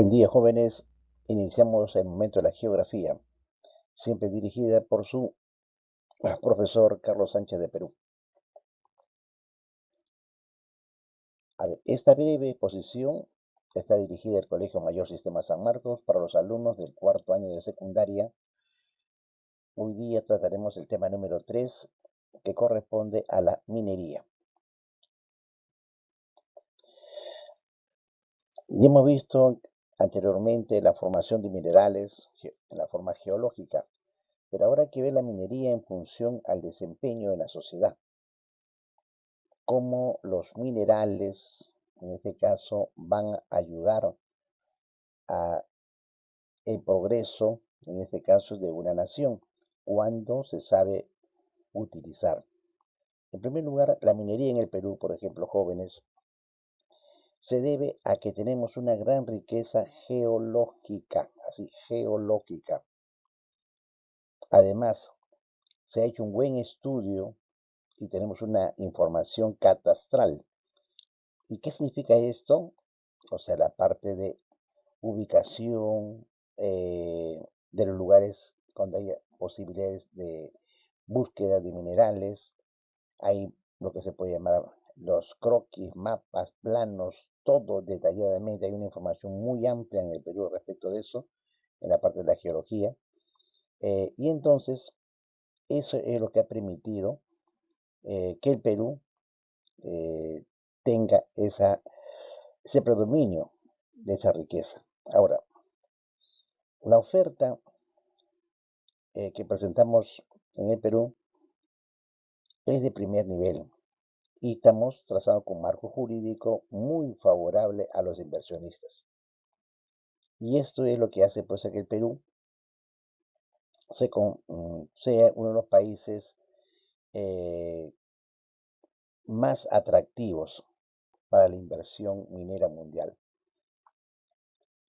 Buen día, jóvenes. Iniciamos el momento de la geografía, siempre dirigida por su profesor Carlos Sánchez de Perú. A ver, esta breve exposición está dirigida al Colegio Mayor Sistema San Marcos para los alumnos del cuarto año de secundaria. Hoy día trataremos el tema número 3, que corresponde a la minería. Ya hemos visto anteriormente la formación de minerales en la forma geológica, pero ahora hay que ver la minería en función al desempeño en la sociedad. Cómo los minerales, en este caso, van a ayudar a el progreso, en este caso, de una nación, cuando se sabe utilizar. En primer lugar, la minería en el Perú, por ejemplo, jóvenes, se debe a que tenemos una gran riqueza geológica, así, geológica. Además, se ha hecho un buen estudio y tenemos una información catastral. ¿Y qué significa esto? O sea, la parte de ubicación de los lugares donde haya posibilidades de búsqueda de minerales. Hay lo que se puede llamar los croquis, mapas, planos, todo detalladamente. Hay una información muy amplia en el Perú respecto de eso, en la parte de la geología. Y entonces, eso es lo que ha permitido que el Perú eh, tenga ese predominio de esa riqueza. Ahora, la oferta que presentamos en el Perú es de primer nivel y estamos trazando con un marco jurídico muy favorable a los inversionistas. Y esto es lo que hace pues que el Perú sea uno de los países eh, más atractivos para la inversión minera mundial.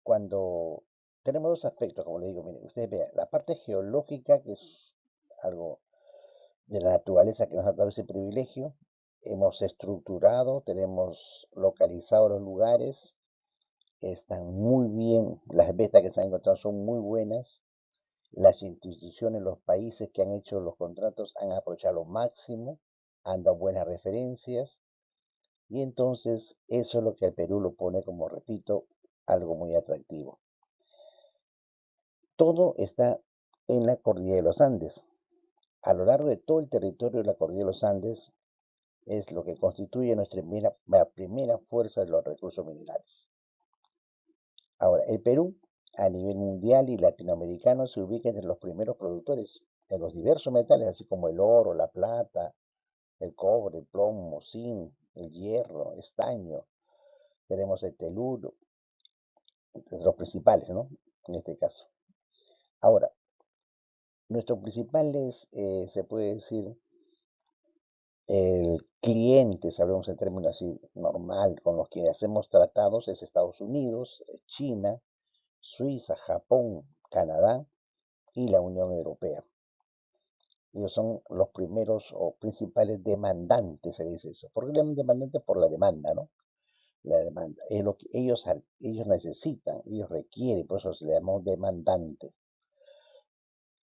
Cuando tenemos dos aspectos, como le digo, miren, ustedes vean, la parte geológica, que es algo de la naturaleza que nos ha dado ese privilegio. Hemos estructurado, tenemos localizado los lugares, están muy bien, las vetas que se han encontrado son muy buenas. Las instituciones, los países que han hecho los contratos han aprovechado lo máximo, han dado buenas referencias y entonces eso es lo que al Perú lo pone, como repito, algo muy atractivo. Todo está en la cordillera de los Andes. A lo largo de todo el territorio de la cordillera de los Andes es lo que constituye la primera fuerza de los recursos minerales. Ahora, el Perú, a nivel mundial y latinoamericano, se ubica entre los primeros productores de los diversos metales, así como el oro, la plata, el cobre, el plomo, zinc, el hierro, estaño. Tenemos el teluro, entre los principales, ¿no? En este caso. Ahora, nuestros principales, se puede decir, el cliente, si hablamos en términos así normal, con los que hacemos tratados es Estados Unidos, China, Suiza, Japón, Canadá y la Unión Europea. Ellos son los primeros o principales demandantes, se dice eso. ¿Por qué le llaman demandantes? Por la demanda, ¿no? La demanda. Es lo que ellos necesitan, ellos requieren, por eso se le llamó demandante.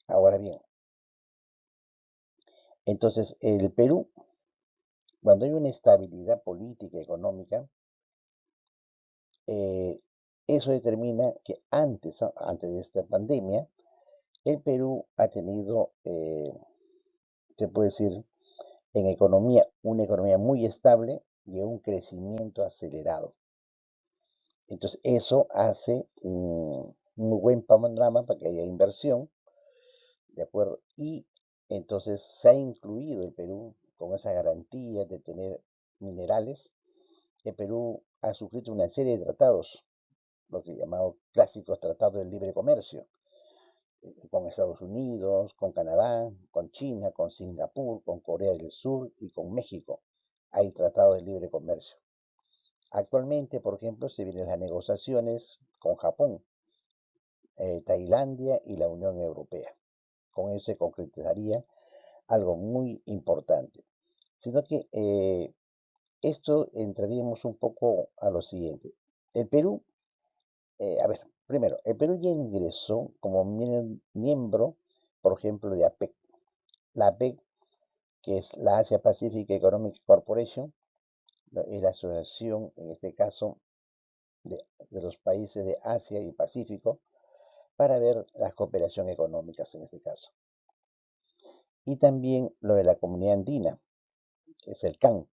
Ahora bien, entonces el Perú, cuando hay una estabilidad política y económica, Eh, eso determina que antes de esta pandemia, el Perú ha tenido, se puede decir, en economía, una economía muy estable y un crecimiento acelerado. Entonces, eso hace un muy buen panorama para que haya inversión, ¿de acuerdo? Y entonces se ha incluido el Perú con esa garantía de tener minerales. El Perú ha suscrito una serie de tratados, lo que llamamos clásicos tratados de libre comercio, con Estados Unidos, con Canadá, con China, con Singapur, con Corea del Sur y con México. Hay tratados de libre comercio. Actualmente, por ejemplo, se vienen las negociaciones con Japón, Tailandia y la Unión Europea. Con eso se concretizaría algo muy importante. Sino que esto entraríamos un poco a lo siguiente. El Perú A ver, primero, el Perú ya ingresó como miembro, por ejemplo, de APEC. La APEC, que es la Asia Pacific Economic Corporation, es la asociación, en este caso, de los países de Asia y Pacífico, para ver la cooperación económicas en este caso. Y también lo de la Comunidad Andina, que es el CAN.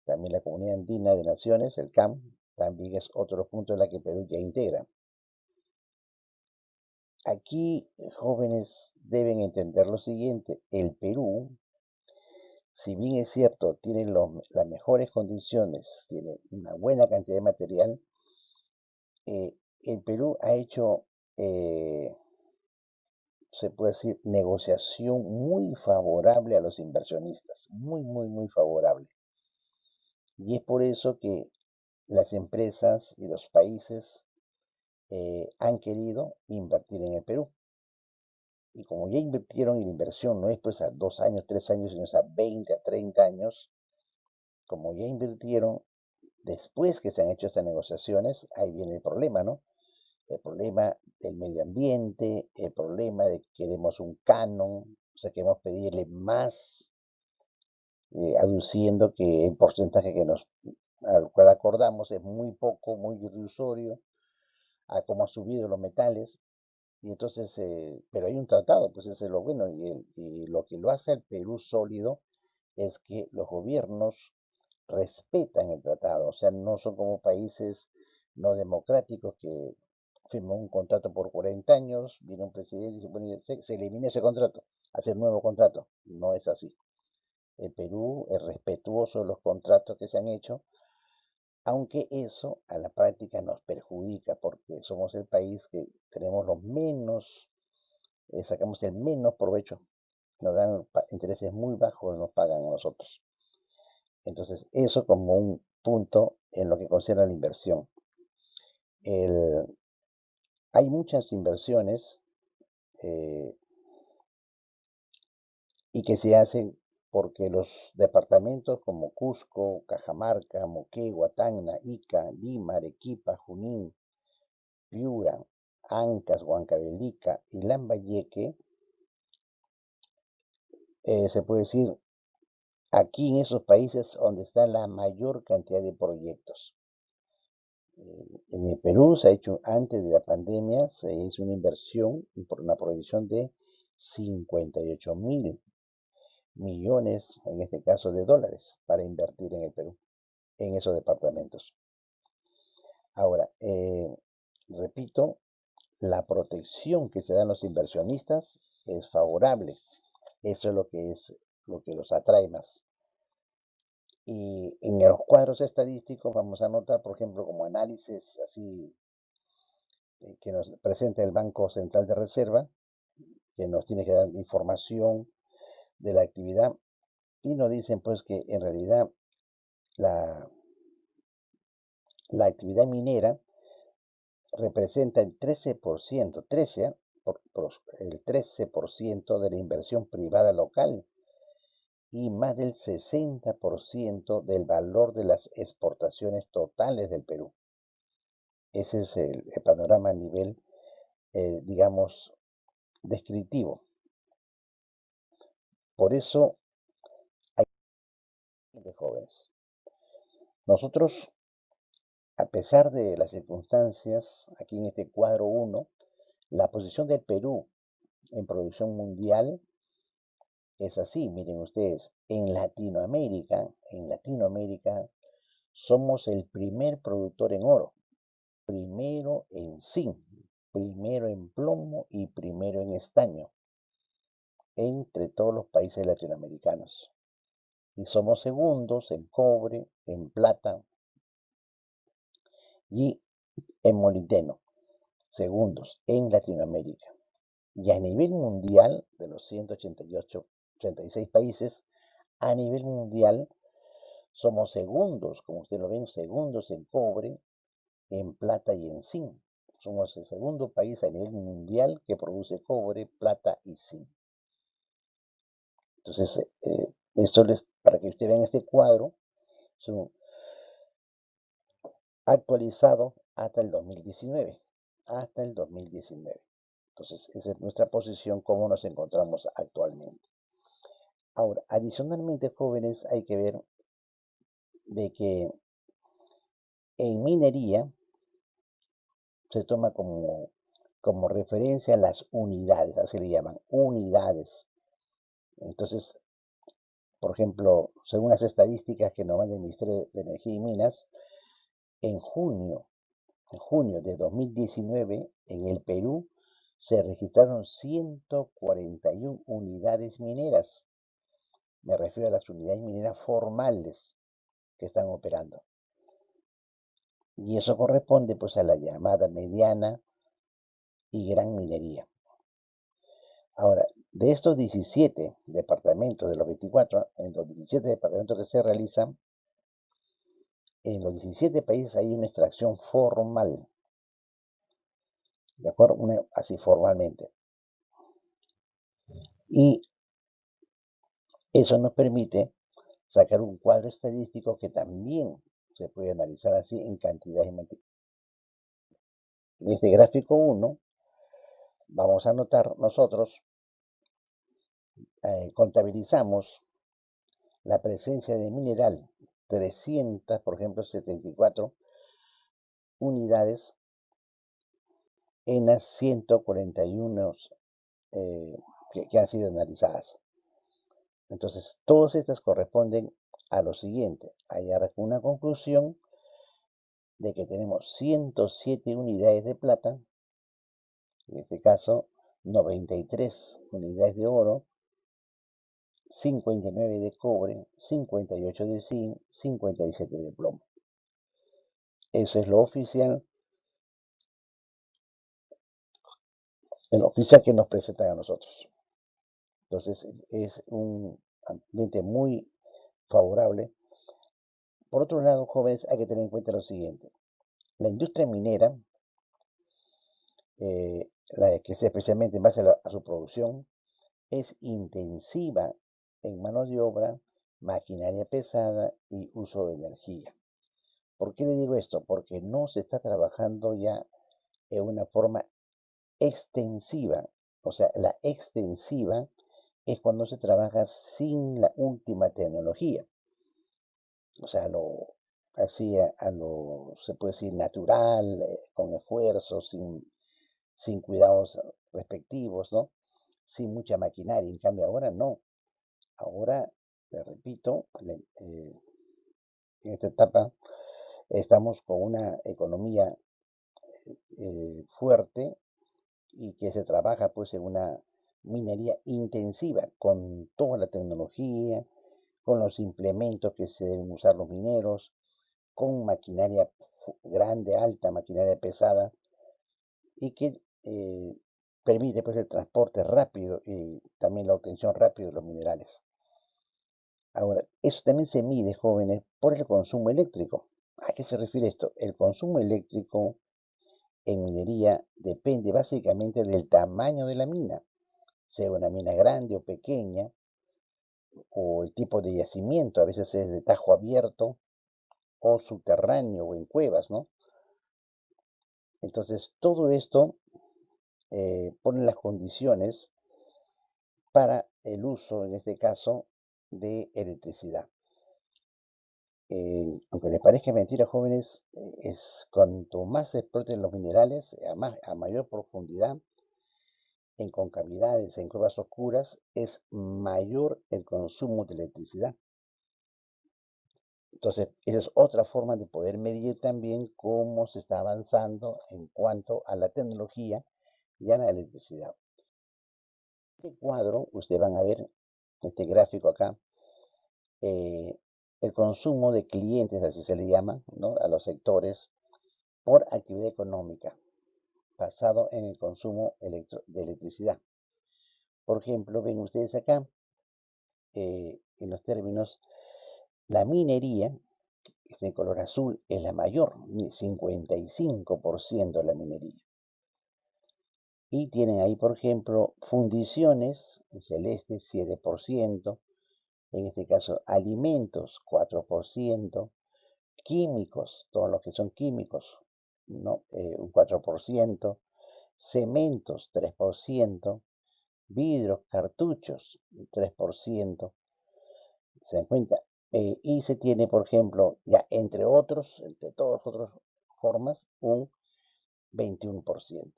También la Comunidad Andina de Naciones, el CAM, también es otro punto en la que Perú ya integra. Aquí, jóvenes deben entender lo siguiente: el Perú, si bien es cierto, tiene las mejores condiciones, tiene una buena cantidad de material, el Perú ha hecho, se puede decir, negociación muy favorable a los inversionistas, muy, muy, muy favorable. Y es por eso que las empresas y los países han querido invertir en el Perú. Y como ya invirtieron y la inversión no es pues a 2 años, 3 años, sino es a 20, a 30 años, como ya invirtieron, después que se han hecho estas negociaciones, ahí viene el problema, ¿no? El problema del medio ambiente, el problema de que queremos un canon, o sea, queremos pedirle más, aduciendo que el porcentaje al cual acordamos es muy poco, muy irrisorio, a cómo ha subido los metales. Y entonces, pero hay un tratado, pues eso es lo bueno, y lo que lo hace al Perú sólido es que los gobiernos respetan el tratado, o sea, no son como países no democráticos que firman un contrato por 40 años, viene un presidente y se elimina ese contrato, hace un nuevo contrato. No es así. El Perú es respetuoso de los contratos que se han hecho, aunque eso a la práctica nos perjudica porque somos el país que tenemos los menos, sacamos el menos provecho, nos dan intereses muy bajos, nos pagan a nosotros. Entonces, eso como un punto en lo que considera la inversión. Hay muchas inversiones eh, y que se hacen porque los departamentos como Cusco, Cajamarca, Moquegua, Tacna, Ica, Lima, Arequipa, Junín, Piura, Ancash, Huancavelica y Lambayeque, se puede decir, aquí en esos países donde está la mayor cantidad de proyectos. En el Perú se ha hecho, antes de la pandemia, se hizo una inversión por una proyección de 58.000 millones, en este caso de dólares, para invertir en el Perú, en esos departamentos. Ahora, repito, la protección que se dan los inversionistas es favorable. Eso es lo que los atrae más. Y en los cuadros estadísticos vamos a notar, por ejemplo, como análisis así que nos presenta el Banco Central de Reserva, que nos tiene que dar información de la actividad, y nos dicen pues que en realidad la, la actividad minera representa el 13%, 13, el 13% de la inversión privada local y más del 60% del valor de las exportaciones totales del Perú. Ese es el panorama a nivel, digamos, descriptivo. Por eso hay de jóvenes. Nosotros, a pesar de las circunstancias, aquí en este cuadro 1, la posición del Perú en producción mundial es así. Miren ustedes, en Latinoamérica somos el primer productor en oro, primero en zinc, primero en plomo y primero en estaño, entre todos los países latinoamericanos. Y somos segundos en cobre, en plata y en molibdeno, segundos en Latinoamérica. Y a nivel mundial, de los 188, 86 países, a nivel mundial somos segundos, como ustedes lo ven, segundos en cobre, en plata y en zinc. Somos el segundo país a nivel mundial que produce cobre, plata y zinc. Entonces, esto para que ustedes vean este cuadro, es un actualizado hasta el 2019. Hasta el 2019. Entonces, esa es nuestra posición, cómo nos encontramos actualmente. Ahora, adicionalmente, jóvenes, hay que ver de que en minería se toma como referencia las unidades, así le llaman, unidades. Entonces, por ejemplo, según las estadísticas que nos manda el Ministerio de Energía y Minas, en junio, en junio de 2019, en el Perú, se registraron 141 unidades mineras. Me refiero a las unidades mineras formales que están operando. Y eso corresponde pues a la llamada mediana y gran minería. Ahora, de estos 17 departamentos, de los 24, en los 17 departamentos que se realizan, en los 17 países hay una extracción formal, ¿de acuerdo? Así formalmente. Y eso nos permite sacar un cuadro estadístico que también se puede analizar así en cantidades. En este gráfico 1 vamos a notar nosotros, contabilizamos la presencia de mineral, 300, por ejemplo, 74 unidades en las 141 que han sido analizadas. Entonces, todas estas corresponden a lo siguiente. Hay una conclusión de que tenemos 107 unidades de plata, en este caso 93 unidades de oro, 59 de cobre, 58 de zinc, 57 de plomo. Eso es lo oficial, el oficial que nos presentan a nosotros. Entonces es un ambiente muy favorable. Por otro lado, jóvenes, hay que tener en cuenta lo siguiente. La industria minera, la que es especialmente en base a su producción, es intensiva en mano de obra, maquinaria pesada y uso de energía. ¿Por qué le digo esto? Porque no se está trabajando ya en una forma extensiva. O sea, la extensiva es cuando se trabaja sin la última tecnología. O sea, así lo, se puede decir, natural, con esfuerzo, sin cuidados respectivos, ¿no? Sin mucha maquinaria. En cambio, ahora no. Ahora, te repito, en esta etapa estamos con una economía fuerte y que se trabaja pues en una minería intensiva con toda la tecnología, con los implementos que se deben usar los mineros, con maquinaria grande, alta, maquinaria pesada y que permite pues el transporte rápido y también la obtención rápida de los minerales. Ahora, eso también se mide, jóvenes, por el consumo eléctrico. ¿A qué se refiere esto? El consumo eléctrico en minería depende básicamente del tamaño de la mina, sea una mina grande o pequeña, o el tipo de yacimiento, a veces es de tajo abierto o subterráneo o en cuevas, ¿no? Entonces, todo esto pone las condiciones para el uso, en este caso, de electricidad. Aunque les parezca mentira, jóvenes, es cuanto más se exploten los minerales, a mayor profundidad, en concavidades, en cuevas oscuras, es mayor el consumo de electricidad. Entonces, esa es otra forma de poder medir también cómo se está avanzando en cuanto a la tecnología y a la electricidad. Este cuadro, ustedes van a ver, este gráfico acá, eh, el consumo de clientes, así se le llama, ¿no? A los sectores por actividad económica, basado en el consumo de electricidad. Por ejemplo, ven ustedes acá, en los términos, la minería, que está en color azul, es la mayor, 55% de la minería. Y tienen ahí, por ejemplo, fundiciones, en celeste, 7%, en este caso alimentos, 4%, químicos, todos los que son químicos, ¿no? Un 4%, cementos 3%, vidrios, cartuchos 3%, ¿se dan cuenta? Y se tiene, por ejemplo, ya entre todas las otras formas, un 21%.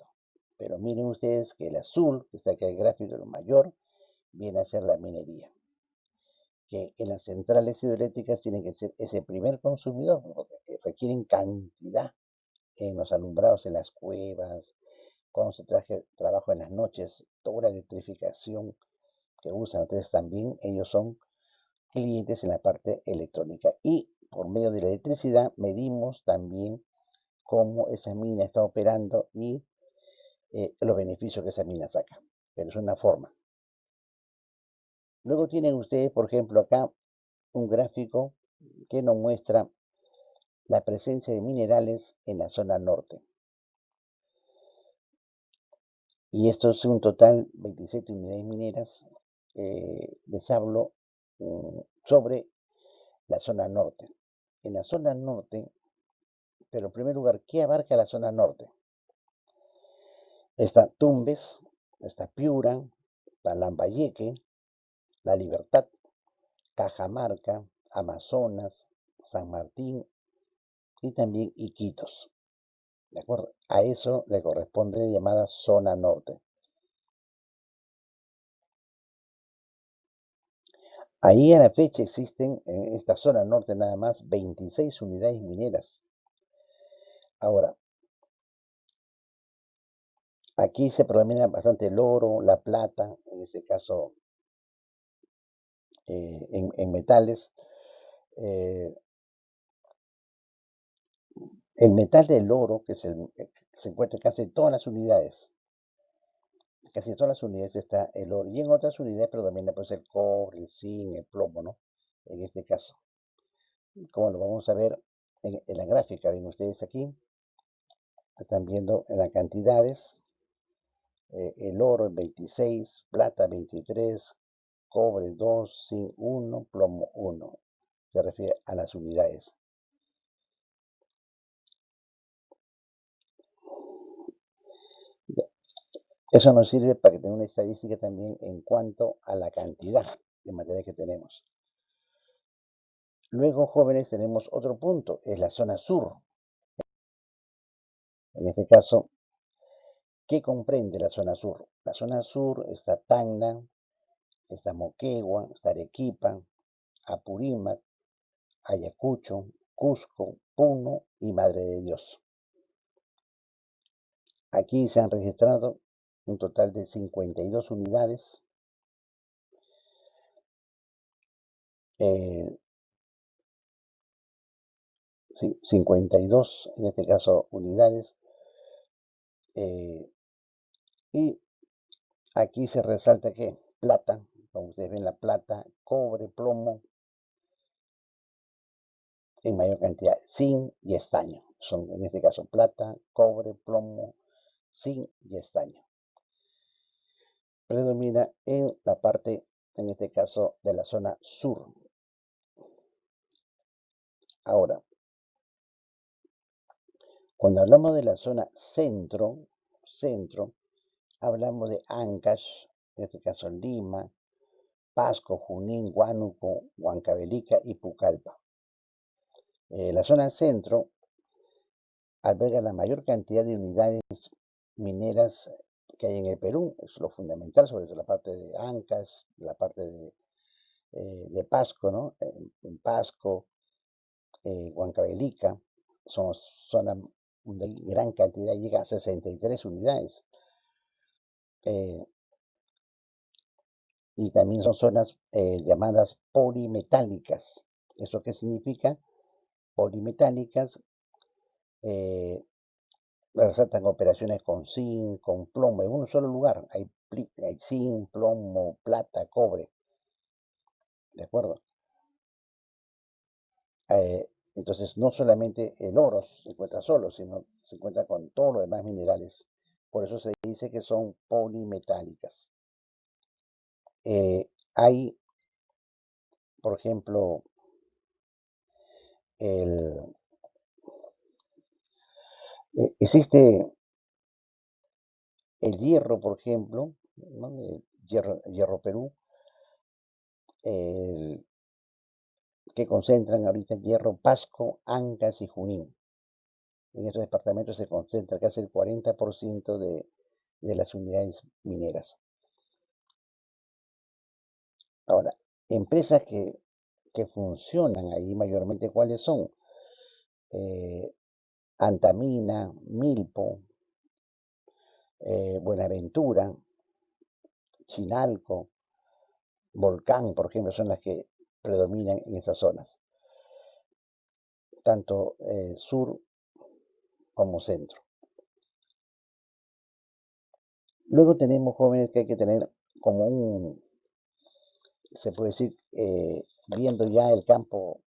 Pero miren ustedes que el azul, que está acá en el gráfico, lo mayor, viene a ser la minería, que en las centrales hidroeléctricas tienen que ser ese primer consumidor, porque requieren cantidad en los alumbrados, en las cuevas, cuando se trabajo en las noches, toda la electrificación que usan ustedes también, ellos son clientes en la parte electrónica. Y por medio de la electricidad medimos también cómo esa mina está operando y los beneficios que esa mina saca. Pero es una forma. Luego tienen ustedes, por ejemplo, acá un gráfico que nos muestra la presencia de minerales en la zona norte. Y esto es un total 27 unidades mineras. Les hablo sobre la zona norte. En la zona norte, pero en primer lugar, ¿qué abarca la zona norte? Está Tumbes, está Piura, está Lambayeque, La Libertad, Cajamarca, Amazonas, San Martín y también Iquitos. ¿De acuerdo? A eso le corresponde llamada zona norte. Ahí a la fecha existen en esta zona norte nada más 26 unidades mineras. Ahora, aquí se predomina bastante el oro, la plata, en este caso en metales. El metal del oro, que se encuentra casi en todas las unidades, está el oro. Y en otras unidades predomina pues el cobre, el zinc, el plomo, ¿no? En este caso. Como lo vamos a ver en la gráfica, ven ustedes aquí, están viendo en las cantidades, el oro en 26, plata 23, cobre 2, zinc 1, plomo 1. Se refiere a las unidades. Eso nos sirve para que tenga una estadística también en cuanto a la cantidad de material que tenemos. Luego, jóvenes, tenemos otro punto, es la zona sur. En este caso, ¿qué comprende la zona sur? La zona sur está Tacna, está Moquegua, está Arequipa, Apurímac, Ayacucho, Cusco, Puno y Madre de Dios. Aquí se han registrado un total de 52 unidades. 52, en este caso, unidades. Y aquí se resalta que plata, como ustedes ven, la plata, cobre, plomo, en mayor cantidad, zinc y estaño. Son en este caso plata, cobre, plomo, zinc y estaño. Predomina en la parte, en este caso, de la zona sur. Ahora, cuando hablamos de la zona centro, hablamos de Ancash, en este caso Lima, Pasco, Junín, Huánuco, Huancavelica y Pucallpa. La zona centro alberga la mayor cantidad de unidades mineras que hay en el Perú. Es lo fundamental, sobre todo la parte de Ancash, la parte de Pasco, ¿no? En Pasco, Huancavelica, son zonas de gran cantidad, llega a 63 unidades. Y también son zonas llamadas polimetálicas. ¿Eso qué significa? Polimetálicas resaltan operaciones con zinc, con plomo, en un solo lugar. Hay zinc, plomo, plata, cobre. ¿De acuerdo? Entonces, no solamente el oro se encuentra solo, sino se encuentra con todos los demás minerales. Por eso se dice que son polimetálicas. Hay, por ejemplo, el, Existe el hierro, por ejemplo, ¿no? El hierro Perú, el- que concentran ahorita hierro Pasco, Ancash y Junín. En estos departamentos se concentra casi el 40% de las unidades mineras. Ahora, empresas que funcionan ahí mayormente, ¿cuáles son? Eh, Antamina, Milpo, Buenaventura, Chinalco, Volcán, por ejemplo, son las que predominan en esas zonas, tanto sur como centro. Luego tenemos jóvenes que hay que tener como se puede decir, viendo ya el campo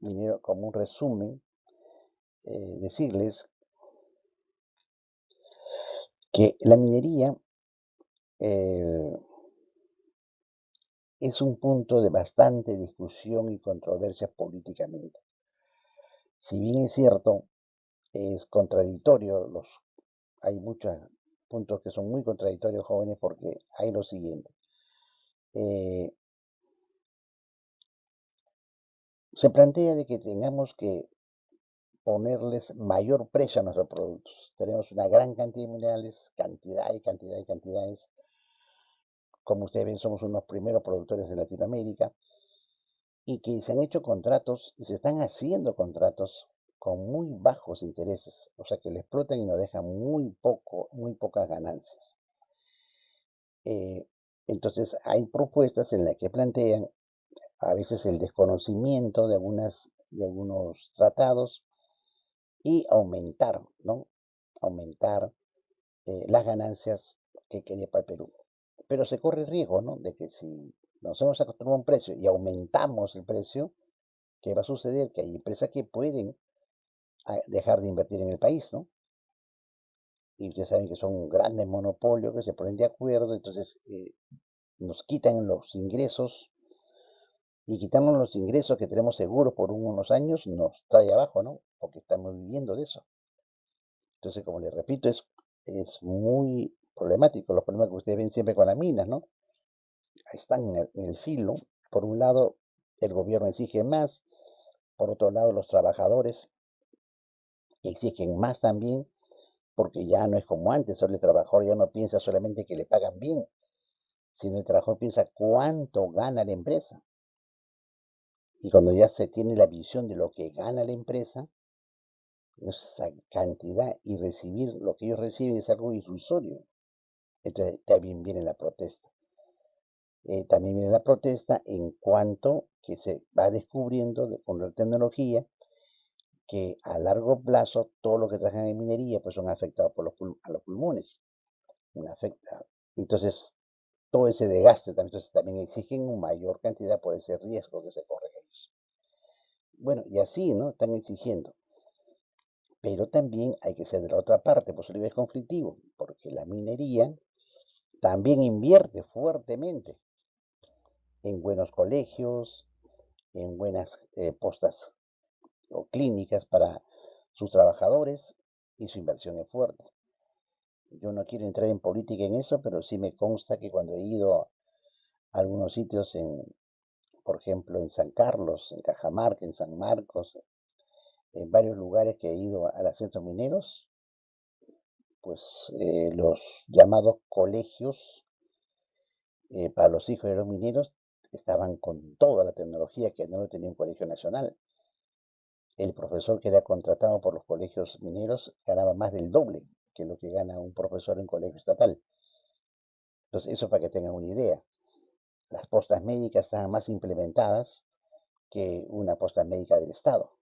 minero como un resumen, decirles que la minería eh, es un punto de bastante discusión y controversia políticamente. Si bien es cierto, es contradictorio, hay muchos puntos que son muy contradictorios, jóvenes, porque hay lo siguiente. eh, Se plantea de que tengamos que ponerles mayor precio a nuestros productos. Tenemos una gran cantidad de minerales, cantidad y cantidad y cantidades. Como ustedes ven, somos unos primeros productores de Latinoamérica y que se han hecho contratos y se están haciendo contratos con muy bajos intereses, o sea que le explotan y nos dejan muy pocas ganancias. Eh, entonces hay propuestas en las que plantean a veces el desconocimiento de algunos tratados y aumentar, ¿no? Aumentar las ganancias que quede para el Perú. Pero se corre el riesgo, ¿no? De que si nos hemos acostumbrado a un precio y aumentamos el precio, ¿qué va a suceder? Que hay empresas que pueden dejar de invertir en el país, ¿no? Y ustedes saben que son grandes monopolios que se ponen de acuerdo, entonces nos quitan los ingresos y quitarnos los ingresos que tenemos seguros por unos años nos trae abajo, ¿no? Porque estamos viviendo de eso. Entonces, como les repito, es muy problemático los problemas que ustedes ven siempre con las minas, ¿no? Están en el filo. Por un lado, el gobierno exige más, por otro lado, los trabajadores exigen más también, porque ya no es como antes, ahora el trabajador ya no piensa solamente que le pagan bien, sino el trabajador piensa cuánto gana la empresa. Y cuando ya se tiene la visión de lo que gana la empresa, esa cantidad y recibir lo que ellos reciben es algo irrisorio. Entonces también viene la protesta. También viene la protesta en cuanto que se va descubriendo con la tecnología que a largo plazo todo lo que trabajan en minería pues son afectados por a los pulmones. Afecta. Entonces, todo ese desgaste también, entonces, también exigen una mayor cantidad por ese riesgo que se corre ellos. Bueno, y así, ¿no? Están exigiendo. Pero también hay que ser de la otra parte, por eso es conflictivo, porque la minería también invierte fuertemente en buenos colegios, en buenas postas o clínicas para sus trabajadores y su inversión es fuerte. Yo no quiero entrar en política en eso, pero sí me consta que cuando he ido a algunos sitios, por ejemplo, en San Carlos, en Cajamarca, en San Marcos, en varios lugares que he ido a los centros mineros, pues los llamados colegios para los hijos de los mineros estaban con toda la tecnología que no lo tenía un colegio nacional. El profesor que era contratado por los colegios mineros ganaba más del doble que lo que gana un profesor en colegio estatal. Entonces, eso para que tengan una idea. Las postas médicas estaban más implementadas que una posta médica del Estado.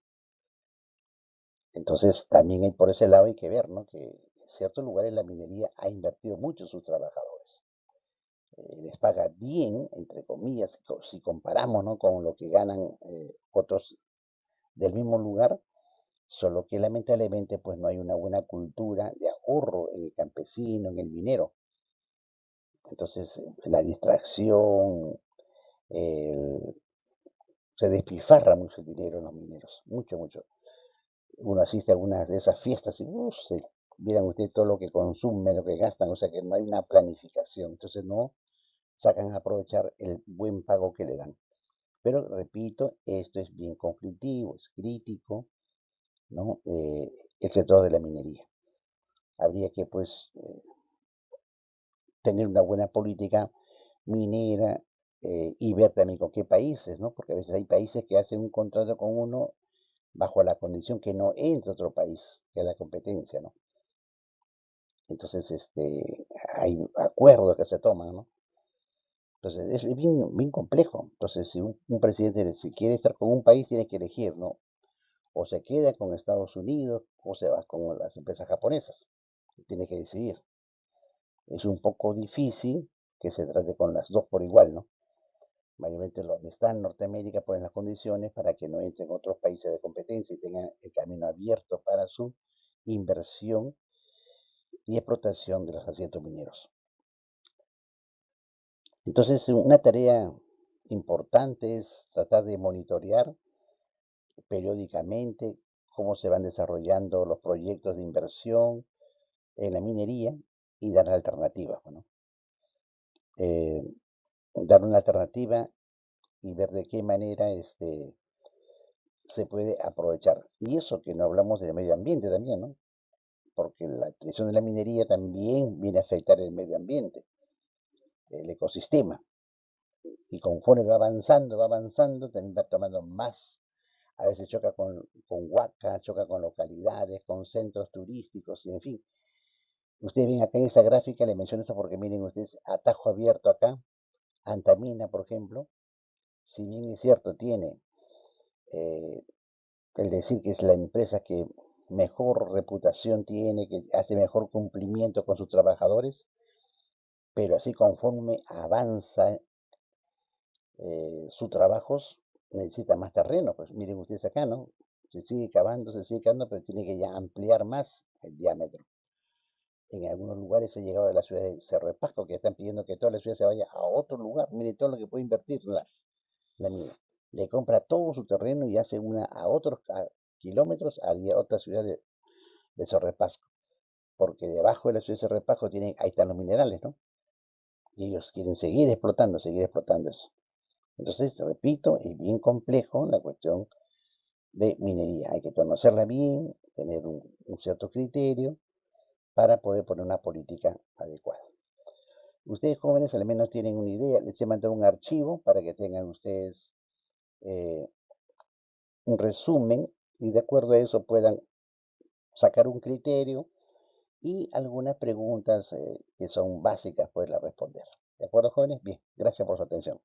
Entonces, también hay, por ese lado hay que ver, ¿no? Que en ciertos lugares la minería ha invertido mucho en sus trabajadores. Les paga bien, entre comillas, si comparamos, ¿no? Con lo que ganan otros del mismo lugar, solo que lamentablemente pues no hay una buena cultura de ahorro en el campesino, en el minero. Entonces, la distracción, el- se despilfarra mucho el dinero en los mineros, mucho, mucho. uno asiste a algunas de esas fiestas y vieran ustedes todo lo que consumen, lo que gastan, o sea que no hay una planificación, entonces no sacan a aprovechar el buen pago que le dan. Pero repito, esto es bien conflictivo, es crítico, ¿no? El sector de la minería. Habría que, pues, tener una buena política minera y ver también con qué países, ¿no? Porque a veces hay países que hacen un contrato con uno bajo la condición que no entre otro país, que es la competencia, ¿no? Entonces, hay acuerdos que se toman, ¿no? Entonces, es bien, bien complejo. Entonces, si un presidente, si quiere estar con un país, tiene que elegir, ¿no? O se queda con Estados Unidos o se va con las empresas japonesas. Tiene que decidir. Es un poco difícil que se trate con las dos por igual, ¿no? Mayormente los que están en Norteamérica ponen las condiciones para que no entren otros países de competencia y tengan el camino abierto para su inversión y explotación de los asientos mineros. Entonces, una tarea importante es tratar de monitorear periódicamente cómo se van desarrollando los proyectos de inversión en la minería y dar alternativas, ¿no? Eh, Dar una alternativa y ver de qué manera se puede aprovechar. Y eso que no hablamos del medio ambiente también, ¿no? Porque la utilización de la minería también viene a afectar el medio ambiente, el ecosistema. Y conforme va avanzando, también va tomando más. A veces choca con huacas, choca con localidades, con centros turísticos, y en fin. Ustedes ven acá en esta gráfica, le menciono esto porque miren ustedes, atajo abierto acá, Antamina, por ejemplo, si bien es cierto, tiene eh, el decir que es la empresa que mejor reputación tiene, que hace mejor cumplimiento con sus trabajadores, pero así conforme avanza sus trabajos, necesita más terreno. Pues miren ustedes acá, ¿no? Se sigue cavando, pero tiene que ya ampliar más el diámetro. En algunos lugares se ha llegado a la ciudad de Cerro de Pasco, que están pidiendo que toda la ciudad se vaya a otro lugar. Mire todo lo que puede invertir la mina. Le compra todo su terreno y hace una a otros kilómetros a otra ciudad de Cerro de Pasco. Porque debajo de la ciudad de Cerro de Pasco ahí están los minerales, ¿no? Y ellos quieren seguir explotando eso. Entonces, repito, es bien complejo la cuestión de minería. Hay que conocerla bien, tener un cierto criterio para poder poner una política adecuada. Ustedes jóvenes al menos tienen una idea, les he mandado un archivo para que tengan ustedes eh, un resumen y de acuerdo a eso puedan sacar un criterio y algunas preguntas que son básicas poderlas responder. ¿De acuerdo, jóvenes? Bien, gracias por su atención.